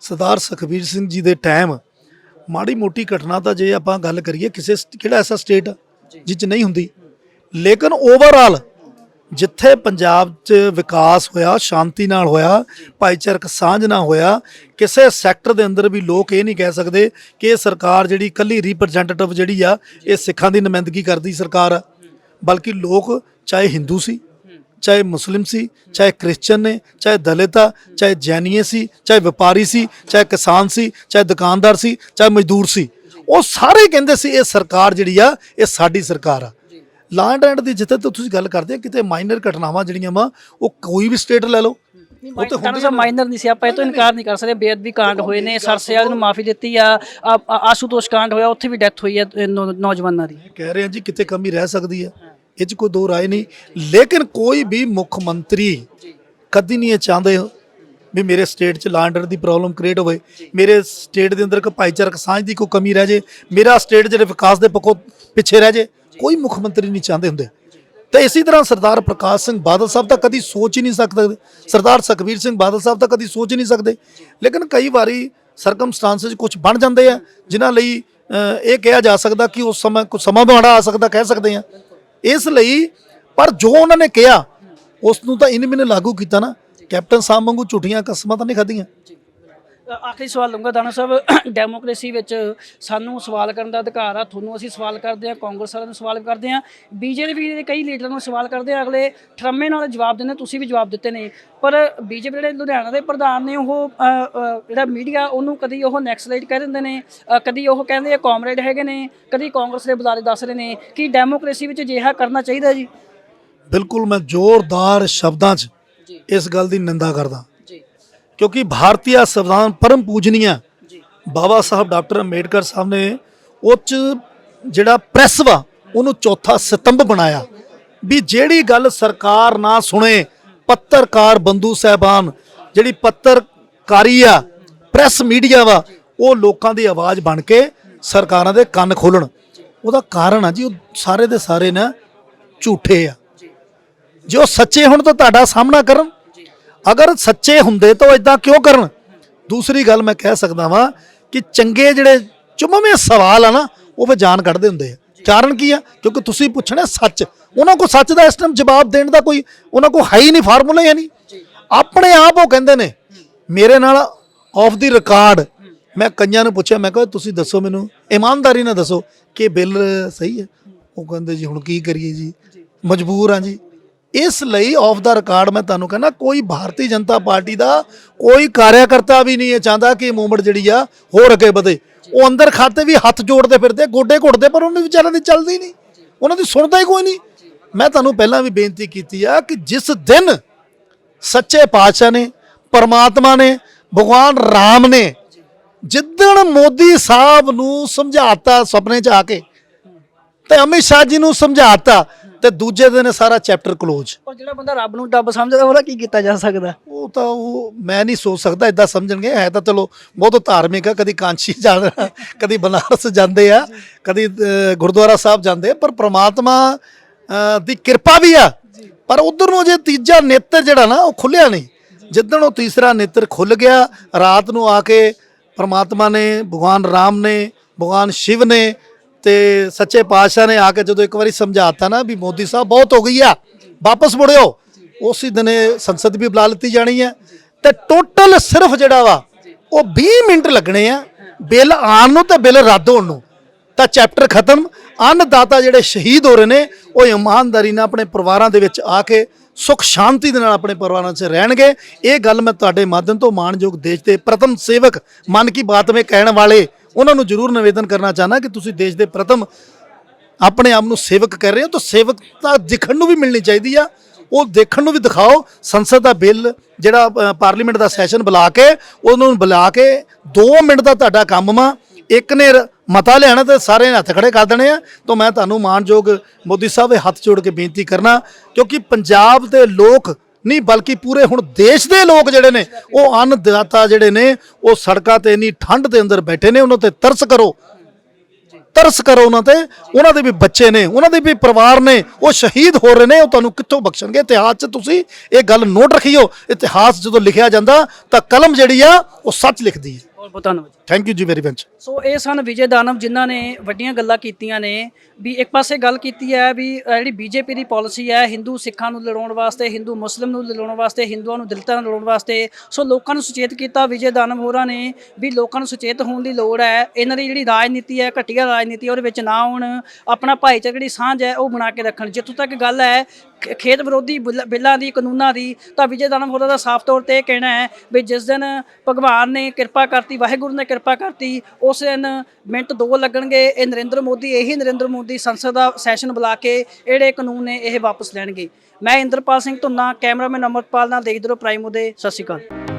Sardar Sukhbir Singh ji ਦੇ ਟਾਈਮ ਮਾੜੀ ਮੋਟੀ ਘਟਨਾ ਤਾਂ ਜੇ ਆਪਾਂ ਗੱਲ ਕਰੀਏ ਕਿਸੇ ਕਿਹੜਾ ਐਸਾ ਸਟੇਟ ਜਿਹ 'ਚ ਨਹੀਂ ਹੁੰਦੀ, ਲੇਕਿਨ ਓਵਰਆਲ ਜਿੱਥੇ ਪੰਜਾਬ 'ਚ ਵਿਕਾਸ ਹੋਇਆ, ਸ਼ਾਂਤੀ ਨਾਲ ਹੋਇਆ, ਭਾਈਚਾਰਕ ਸਾਂਝ ਨਾਲ ਹੋਇਆ, ਕਿਸੇ ਸੈਕਟਰ ਦੇ ਅੰਦਰ ਵੀ ਲੋਕ ਇਹ ਨਹੀਂ ਕਹਿ ਸਕਦੇ ਕਿ ਇਹ ਸਰਕਾਰ ਜਿਹੜੀ ਇਕੱਲੀ ਰਿਪਰੈਜ਼ੈਂਟੇਟਿਵ ਜਿਹੜੀ ਆ ਇਹ ਸਿੱਖਾਂ ਦੀ ਨੁਮਾਇੰਦਗੀ ਕਰਦੀ ਸਰਕਾਰ ਆ, ਬਲਕਿ ਲੋਕ ਚਾਹੇ ਹਿੰਦੂ ਸੀ, ਚਾਹੇ ਮੁਸਲਿਮ ਸੀ, ਚਾਹੇ ਕ੍ਰਿਸਚਨ ਨੇ, ਚਾਹੇ ਦਲਿਤ ਆ, ਚਾਹੇ ਜੈਨੀਏ ਸੀ, ਚਾਹੇ ਵਪਾਰੀ ਸੀ, ਚਾਹੇ ਕਿਸਾਨ ਸੀ, ਚਾਹੇ ਦੁਕਾਨਦਾਰ ਸੀ, ਚਾਹੇ ਮਜ਼ਦੂਰ ਸੀ, ਉਹ ਸਾਰੇ ਕਹਿੰਦੇ ਸੀ ਇਹ ਸਰਕਾਰ ਜਿਹੜੀ ਆ ਇਹ ਸਾਡੀ ਸਰਕਾਰ ਆ। ਲਾਅ ਐਂਡ ਆਰਡਰ ਦੀ ਜਿੱਥੇ ਤੋਂ ਤੁਸੀਂ ਗੱਲ ਕਰਦੇ ਆ, ਕਿਤੇ ਮਾਈਨਰ ਘਟਨਾਵਾਂ ਜਿਹੜੀਆਂ ਵਾ ਉਹ ਕੋਈ ਵੀ ਸਟੇਟ ਲੈ ਲਓ ਉਹ ਤੇ ਹੁੰਦੀਆਂ ਮਾਈਨਰ ਨਹੀਂ ਸੀ। ਆਪਾਂ ਇਹ ਤੋਂ ਇਨਕਾਰ ਨਹੀਂ ਕਰ ਸਕਦੇ। ਬੇਅਦਬੀ ਕਾਂਡ ਹੋਏ ਨੇ, ਸਰਸੇ ਵਾਲੇ ਨੂੰ ਮਾਫੀ ਦਿੱਤੀ ਆ, ਆਸ਼ੂਤੋਸ਼ ਕਾਂਡ ਹੋਇਆ ਉੱਥੇ ਵੀ ਡੈਥ ਹੋਈ ਹੈ ਨੌਜਵਾਨਾਂ ਦੀ। ਕਹਿ ਰਹੇ ਆ ਜੀ ਕਿਤੇ ਕਮੀ ਰਹਿ ਸਕਦੀ ਹੈ, ਇਹ 'ਚ ਕੋਈ ਦੋ ਰਾਏ ਨਹੀਂ, ਲੇਕਿਨ ਕੋਈ ਵੀ ਮੁੱਖ ਮੰਤਰੀ ਕਦੀ ਨਹੀਂ ਇਹ ਚਾਹੁੰਦੇ ਵੀ ਮੇਰੇ ਸਟੇਟ 'ਚ law and order the problem create ਹੋਵੇ, ਮੇਰੇ ਸਟੇਟ ਦੇ ਅੰਦਰ ਕੋਈ ਭਾਈਚਾਰਕ ਸਾਂਝ ਦੀ ਕੋਈ ਕਮੀ ਰਹਿ ਜੇ, ਮੇਰਾ ਸਟੇਟ ਜਿਹੜੇ ਵਿਕਾਸ ਦੇ ਪੱਖੋਂ ਪਿੱਛੇ ਰਹਿ ਜੇ, ਕੋਈ ਮੁੱਖ ਮੰਤਰੀ ਨਹੀਂ ਚਾਹੁੰਦੇ ਹੁੰਦੇ। ਤੇ ਇਸੇ ਤਰ੍ਹਾਂ ਸਰਦਾਰ ਪ੍ਰਕਾਸ਼ ਸਿੰਘ ਬਾਦਲ ਸਾਹਿਬ ਤਾਂ ਕਦੀ ਸੋਚ ਹੀ ਨਹੀਂ ਸਕਦੇ, ਸਰਦਾਰ ਸੁਖਬੀਰ ਸਿੰਘ ਬਾਦਲ ਸਾਹਿਬ ਤਾਂ ਕਦੀ ਸੋਚ ਹੀ ਨਹੀਂ ਸਕਦੇ, ਲੇਕਿਨ ਕਈ ਵਾਰੀ ਸਰਕਮਸਟੈਂਸਸ ਕੁਝ ਬਣ ਜਾਂਦੇ ਆ ਜਿਨ੍ਹਾਂ ਲਈ ਇਹ ਕਿਹਾ ਜਾ ਸਕਦਾ ਕਿ ਉਸ ਸਮੇਂ ਕੁਝ ਸਮਾਂ ਮਾੜਾ ਆ ਸਕਦਾ, ਕਹਿ ਸਕਦੇ ਆ। ਇਸ ਲਈ ਪਰ ਜੋ ਉਹਨਾਂ ਨੇ ਕਿਹਾ ਉਸ ਨੂੰ ਤਾਂ ਇਨ ਮਿਨ ਲਾਗੂ ਕੀਤਾ ਨਾ। ਕੈਪਟਨ ਸਾਹਿਬ ਵਾਂਗੂ ਝੂਠੀਆਂ ਕਸਮਾਂ ਤਾਂ ਨਹੀਂ ਖਾਧੀਆਂ। ਆਖਰੀ ਸਵਾਲ ਲਊਂਗਾ ਦਾਣਾ ਸਾਹਿਬ, ਡੈਮੋਕ੍ਰੇਸੀ ਵਿੱਚ ਸਾਨੂੰ ਸਵਾਲ ਕਰਨ ਦਾ ਅਧਿਕਾਰ ਆ, ਤੁਹਾਨੂੰ ਅਸੀਂ ਸਵਾਲ ਕਰਦੇ ਹਾਂ, ਕਾਂਗਰਸ ਵਾਲਿਆਂ ਨੂੰ ਸਵਾਲ ਕਰਦੇ ਹਾਂ, ਬੀਜੇਪੀ ਦੇ ਕਈ ਲੀਡਰਾਂ ਨੂੰ ਸਵਾਲ ਕਰਦੇ ਆ, ਅਗਲੇ ਠਰਮੇ ਨਾਲ ਜਵਾਬ ਦਿੰਦੇ, ਤੁਸੀਂ ਵੀ ਜਵਾਬ ਦਿੱਤੇ ਨੇ। ਪਰ ਬੀਜੇਪੀ ਜਿਹੜੇ ਲੁਧਿਆਣਾ ਦੇ ਪ੍ਰਧਾਨ ਨੇ ਉਹ ਜਿਹੜਾ ਮੀਡੀਆ ਉਹਨੂੰ ਕਦੀ ਉਹ ਨੈਕਸਲਾਈਟ ਕਹਿ ਦਿੰਦੇ ਨੇ, ਕਦੀ ਉਹ ਕਹਿੰਦੇ ਆ ਕਾਮਰੇਡ ਹੈਗੇ ਨੇ, ਕਦੀ ਕਾਂਗਰਸ ਦੇ ਬੁਲਾਰੇ ਦੱਸ ਰਹੇ ਨੇ ਕਿ ਡੈਮੋਕ੍ਰੇਸੀ ਵਿੱਚ ਅਜਿਹਾ ਕਰਨਾ ਚਾਹੀਦਾ ਜੀ। ਬਿਲਕੁਲ, ਮੈਂ ਜ਼ੋਰਦਾਰ ਸ਼ਬਦਾਂ 'ਚ ਇਸ ਗੱਲ ਦੀ ਨਿੰਦਾ ਕਰਦਾ ਕਿਉਂਕਿ ਭਾਰਤੀ ਸੰਵਿਧਾਨ ਪਰਮ ਪੂਜਨੀय ਬਾਬਾ ਸਾਹਿਬ ਡਾਕਟਰ ਅੰਬੇਡਕਰ ਸਾਹਿਬ ਨੇ ਉਹ 'ਚ ਜਿਹੜਾ ਪ੍ਰੈਸ ਵਾ ਉਹਨੂੰ ਚੌਥਾ ਸਤੰਭ ਬਣਾਇਆ ਵੀ ਜਿਹੜੀ ਗੱਲ ਸਰਕਾਰ ਨਾ ਸੁਣੇ, ਪੱਤਰਕਾਰ ਬੰਧੂ ਸਾਹਿਬਾਨ ਜਿਹੜੀ ਪੱਤਰਕਾਰੀ ਆ, ਪ੍ਰੈਸ ਮੀਡੀਆ ਵਾ, ਉਹ ਲੋਕਾਂ ਦੀ ਆਵਾਜ਼ ਬਣ ਕੇ ਸਰਕਾਰਾਂ ਦੇ ਕੰਨ ਖੋਲਣ। ਉਹਦਾ ਕਾਰਨ ਆ ਜੀ ਉਹ ਸਾਰੇ ਦੇ ਸਾਰੇ ਨਾ ਝੂਠੇ ਆ। ਜੇ ਉਹ ਸੱਚੇ ਹੁਣ ਤਾਂ ਤੁਹਾਡਾ ਸਾਹਮਣਾ ਕਰਨ, ਅਗਰ ਸੱਚੇ ਹੁੰਦੇ ਤਾਂ ਇਦਾਂ ਕਿਉਂ ਕਰਨ। ਦੂਸਰੀ ਗੱਲ ਮੈਂ ਕਹਿ ਸਕਦਾ ਵਾਂ ਕਿ ਚੰਗੇ ਜਿਹੜੇ ਚੁੰਮਵੇਂ ਸਵਾਲ ਆ ਨਾ ਉਹ ਫਿਰ ਜਾਨ ਕੱਢਦੇ ਹੁੰਦੇ ਆ। ਕਾਰਨ ਕੀ ਆ? ਕਿਉਂਕਿ ਤੁਸੀਂ ਪੁੱਛਣਾ ਸੱਚ, ਉਹਨਾਂ ਕੋਲ ਸੱਚ ਦਾ ਇਸ ਟਾਈਮ ਜਵਾਬ ਦੇਣ ਦਾ ਕੋਈ ਉਹਨਾਂ ਕੋਲ ਹੈ ਹੀ ਨਹੀਂ, ਫਾਰਮੂਲਾ ਹੀ ਨਹੀਂ। ਆਪਣੇ ਆਪ ਉਹ ਕਹਿੰਦੇ ਨੇ ਮੇਰੇ ਨਾਲ ਆਫ ਦੀ ਰਿਕਾਰਡ। ਮੈਂ ਕਈਆਂ ਨੂੰ ਪੁੱਛਿਆ, ਮੈਂ ਕਿਹਾ ਤੁਸੀਂ ਦੱਸੋ ਮੈਨੂੰ ਇਮਾਨਦਾਰੀ ਨਾਲ ਦੱਸੋ ਕਿ ਬਿੱਲ ਸਹੀ ਹੈ। ਉਹ ਕਹਿੰਦੇ ਜੀ ਹੁਣ ਕੀ ਕਰੀਏ ਜੀ, ਮਜਬੂਰ ਹਾਂ ਜੀ। ਇਸ ਲਈ ਆਫ ਦਾ ਰਿਕਾਰਡ ਮੈਂ ਤੁਹਾਨੂੰ ਕਹਿੰਦਾ ਕੋਈ ਭਾਰਤੀ ਜਨਤਾ ਪਾਰਟੀ ਦਾ ਕੋਈ ਕਾਰਿਆਕਰਤਾ ਵੀ ਨਹੀਂ ਇਹ ਚਾਹੁੰਦਾ ਕਿ ਮੂਵਮੈਂਟ ਜਿਹੜੀ ਆ ਹੋਰ ਅੱਗੇ ਵਧੇ। ਉਹ ਅੰਦਰ ਖਾਤੇ ਵੀ ਹੱਥ ਜੋੜਦੇ ਫਿਰਦੇ, ਗੋਡੇ ਘੁੱਟਦੇ, ਪਰ ਉਹਨਾਂ ਦੀ ਵਿਚਾਰਿਆਂ ਦੀ ਚੱਲਦੀ ਨਹੀਂ, ਉਹਨਾਂ ਦੀ ਸੁਣਦਾ ਹੀ ਕੋਈ ਨਹੀਂ। ਮੈਂ ਤੁਹਾਨੂੰ ਪਹਿਲਾਂ ਵੀ ਬੇਨਤੀ ਕੀਤੀ ਆ ਕਿ ਜਿਸ ਦਿਨ ਸੱਚੇ ਪਾਤਸ਼ਾਹ ਨੇ, ਪਰਮਾਤਮਾ ਨੇ, ਭਗਵਾਨ ਰਾਮ ਨੇ ਜਿੱਦਣ ਮੋਦੀ ਸਾਹਿਬ ਨੂੰ ਸਮਝਾਤਾ ਸੁਪਨੇ 'ਚ ਆ ਕੇ ਤੇ ਅਮਿਤ ਸ਼ਾਹ ਜੀ ਨੂੰ ਸਮਝਾਤਾ ਤੇ ਦੂਜੇ ਦਿਨ ਸਾਰਾ ਚੈਪਟਰ ਕਲੋਜ਼। ਪਰ ਜਿਹੜਾ ਬੰਦਾ ਰੱਬ ਨੂੰ ਡੱਬ ਸਮਝਦਾ ਉਹਦਾ ਕੀ ਕੀਤਾ ਜਾ ਸਕਦਾ? ਉਹ ਤਾਂ ਉਹ ਮੈਂ ਨਹੀਂ ਸੋਚ ਸਕਦਾ ਇਦਾਂ ਸਮਝਣਗੇ। ਹੈ ਤਾਂ ਚਲੋ ਬਹੁਤ ਧਾਰਮਿਕ ਆ, ਕਦੀ ਕਾਂਚੀ ਜਾਣਾ, ਕਦੀ ਬਨਾਰਸ ਜਾਂਦੇ ਆ, ਕਦੀ ਗੁਰਦੁਆਰਾ ਸਾਹਿਬ ਜਾਂਦੇ, ਪਰ ਪ੍ਰਮਾਤਮਾ ਦੀ ਕਿਰਪਾ ਵੀ ਆ। ਪਰ ਉਧਰ ਨੂੰ ਜੇ ਤੀਜਾ ਨੇਤਰ ਜਿਹੜਾ ਨਾ ਉਹ ਖੁੱਲਿਆ ਨਹੀਂ। ਜਿੱਦਣ ਉਹ ਤੀਸਰਾ ਨੇਤਰ ਖੁੱਲ ਗਿਆ, ਰਾਤ ਨੂੰ ਆ ਕੇ ਪ੍ਰਮਾਤਮਾ ਨੇ, ਭਗਵਾਨ ਰਾਮ ਨੇ, ਭਗਵਾਨ ਸ਼ਿਵ ਨੇ ਤੇ ਸੱਚੇ ਪਾਤਸ਼ਾਹ ਨੇ ਆ ਕੇ ਜਦੋਂ ਇੱਕ ਵਾਰੀ ਸਮਝਾਤਾ ਨਾ ਵੀ ਮੋਦੀ ਸਾਹਿਬ ਬਹੁਤ ਹੋ ਗਈ ਆ, ਵਾਪਸ ਮੁੜਿਓ, ਉਸੇ ਦਿਨ ਸੰਸਦ ਵੀ ਬੁਲਾ ਲਿੱਤੀ ਜਾਣੀ ਹੈ ਤੇ ਟੋਟਲ ਸਿਰਫ ਜਿਹੜਾ ਵਾ ਉਹ 20 ਮਿੰਟ ਲੱਗਣੇ ਆ ਬਿੱਲ ਆਉਣ ਨੂੰ ਤੇ ਬਿੱਲ ਰੱਦ ਹੋਣ ਨੂੰ। ਤਾਂ ਚੈਪਟਰ ਖਤਮ। ਅੰਨਦਾਤਾ ਜਿਹੜੇ ਸ਼ਹੀਦ ਹੋ ਰਹੇ ਨੇ ਉਹ ਇਮਾਨਦਾਰੀ ਨਾਲ ਆਪਣੇ ਪਰਿਵਾਰਾਂ ਦੇ ਵਿੱਚ ਆ ਕੇ ਸੁਖ ਸ਼ਾਂਤੀ ਦੇ ਨਾਲ ਆਪਣੇ ਪਰਿਵਾਰਾਂ 'ਚ ਰਹਿਣਗੇ। ਇਹ ਗੱਲ ਮੈਂ ਤੁਹਾਡੇ ਮਾਧਿਅਮ ਤੋਂ ਮਾਣਯੋਗ ਦੇਸ਼ ਦੇ ਪ੍ਰਥਮ ਸੇਵਕ ਮਨ ਕੀ ਬਾਤ ਵਿੱਚ ਕਹਿਣ ਵਾਲੇ ਉਹਨਾਂ ਨੂੰ ਜ਼ਰੂਰ ਨਿਵੇਦਨ ਕਰਨਾ ਚਾਹਨਾ ਕਿ ਤੁਸੀਂ ਦੇਸ਼ ਦੇ ਪ੍ਰਥਮ ਆਪਣੇ ਆਪ ਨੂੰ ਸੇਵਕ ਕਰ ਰਹੇ ਹੋ ਤਾਂ ਸੇਵਕਤਾ ਦਿਖਣ ਨੂੰ ਵੀ ਮਿਲਣੀ ਚਾਹੀਦੀ ਆ, ਉਹ ਦੇਖਣ ਨੂੰ ਵੀ ਦਿਖਾਓ। ਸੰਸਦ ਦਾ ਬਿੱਲ ਜਿਹੜਾ ਪਾਰਲੀਮੈਂਟ ਦਾ ਸੈਸ਼ਨ ਬੁਲਾ ਕੇ ਉਹਨੂੰ ਬੁਲਾ ਕੇ 2 ਮਿੰਟ ਦਾ ਤੁਹਾਡਾ ਕੰਮ ਵਾ, ਇੱਕ ਨੇ ਮਤਾ ਲਿਆਣਾ ਤੇ ਸਾਰੇ ਨੇ ਹੱਥ ਖੜੇ ਕਰ ਦੇਣੇ ਆ। ਤਾਂ ਮੈਂ ਤੁਹਾਨੂੰ ਮਾਣਯੋਗ ਮੋਦੀ ਸਾਹਿਬ ਦੇ ਹੱਥ ਜੋੜ ਕੇ ਬੇਨਤੀ ਕਰਨਾ, ਕਿਉਂਕਿ ਪੰਜਾਬ ਦੇ ਲੋਕ ਨਹੀਂ ਬਲਕਿ ਪੂਰੇ ਹੁਣ ਦੇਸ਼ ਦੇ ਲੋਕ ਜਿਹੜੇ ਨੇ ਉਹ ਅੰਨਦਾਤਾ ਜਿਹੜੇ ਨੇ ਉਹ ਸੜਕਾਂ ਤੇ ਇੰਨੀ ਠੰਡ ਦੇ ਅੰਦਰ ਬੈਠੇ ਨੇ, ਉਹਨਾਂ ਤੇ ਤਰਸ ਕਰੋ, ਤਰਸ ਕਰੋ ਉਹਨਾਂ ਤੇ। ਉਹਨਾਂ ਦੇ ਵੀ ਬੱਚੇ ਨੇ, ਉਹਨਾਂ ਦੇ ਵੀ ਪਰਿਵਾਰ ਨੇ, ਉਹ ਸ਼ਹੀਦ ਹੋ ਰਹੇ ਨੇ, ਉਹ ਤੁਹਾਨੂੰ ਕਿੱਥੋਂ ਬਖਸ਼ਣਗੇ। ਇਤਿਹਾਸ 'ਚ ਤੁਸੀਂ ਇਹ ਗੱਲ ਨੋਟ ਰੱਖਿਓ, ਇਤਿਹਾਸ ਜਦੋਂ ਲਿਖਿਆ ਜਾਂਦਾ ਤਾਂ ਕਲਮ ਜਿਹੜੀ ਆ ਉਹ ਸੱਚ ਲਿਖਦੀ ਹੈ। ਬਹੁਤ ਬਹੁਤ ਧੰਨਵਾਦ। ਥੈਂਕ ਯੂ ਜੀ ਵੈਰੀ ਮਚ। ਸੋ ਇਹ ਸਨ ਵਿਜੇ ਦਾਨਵ ਜਿਨ੍ਹਾਂ ਨੇ ਵੱਡੀਆਂ ਗੱਲਾਂ ਕੀਤੀਆਂ ਨੇ। ਵੀ ਇੱਕ ਪਾਸੇ ਗੱਲ ਕੀਤੀ ਹੈ ਵੀ ਜਿਹੜੀ ਬੀਜੇਪੀ ਦੀ ਪਾਲਿਸੀ ਹੈ ਹਿੰਦੂ ਸਿੱਖਾਂ ਨੂੰ ਲੜਾਉਣ ਵਾਸਤੇ, ਹਿੰਦੂ ਮੁਸਲਿਮ ਨੂੰ ਲੜਾਉਣ ਵਾਸਤੇ, ਹਿੰਦੂਆਂ ਨੂੰ ਦਲਿਤਾਂ ਨੂੰ ਲੜਾਉਣ ਵਾਸਤੇ। ਸੋ ਲੋਕਾਂ ਨੂੰ ਸੁਚੇਤ ਕੀਤਾ ਵਿਜੇ ਦਾਨਵ ਹੋਰਾਂ ਨੇ ਵੀ ਲੋਕਾਂ ਨੂੰ ਸੁਚੇਤ ਹੋਣ ਦੀ ਲੋੜ ਹੈ। ਇਹਨਾਂ ਦੀ ਜਿਹੜੀ ਰਾਜਨੀਤੀ ਹੈ ਘਟੀਆ ਰਾਜਨੀਤੀ, ਉਹਦੇ ਵਿੱਚ ਨਾ ਆਉਣ, ਆਪਣਾ ਭਾਈਚਾਰੇ ਜਿਹੜੀ ਸਾਂਝ ਹੈ ਉਹ ਬਣਾ ਕੇ ਰੱਖਣ। ਜਿੱਥੋਂ ਤੱਕ ਗੱਲ ਹੈ ਖੇਤ ਵਿਰੋਧੀ ਬਿੱਲਾਂ ਦੀ, ਕਾਨੂੰਨਾਂ ਦੀ, ਤਾਂ ਵਿਜੇ ਦਾਨਵ ਹੋਰਾਂ ਦਾ ਸਾਫ਼ ਤੌਰ 'ਤੇ ਇਹ ਕਹਿਣਾ ਹੈ ਵੀ ਜਿਸ ਦਿਨ ਭਗਵਾਨ ਨੇ ਕਿਰਪਾ ਕਰਤੀ, ਵਾਹਿਗੁਰੂ ਨੇ ਕਿਰਪਾ ਕਰਤੀ, ਉਸ ਦਿਨ ਮਿੰਟ 2 ਲੱਗਣਗੇ। ਇਹ ਨਰਿੰਦਰ ਮੋਦੀ ਸੰਸਦ ਦਾ ਸੈਸ਼ਨ ਬੁਲਾ ਕੇ ਜਿਹੜੇ ਕਾਨੂੰਨ ਨੇ ਇਹ ਵਾਪਸ ਲੈਣਗੇ। ਮੈਂ ਇੰਦਰਪਾਲ ਸਿੰਘ ਧੁੰਨਾ, ਕੈਮਰਾਮੈਨ ਅਮਰਪਾਲ ਨਾਲ, ਦੇਖਦੇ ਰਹੋ ਪ੍ਰਾਈਮ ਉਦੇ। ਸਤਿ ਸ਼੍ਰੀ ਅਕਾਲ।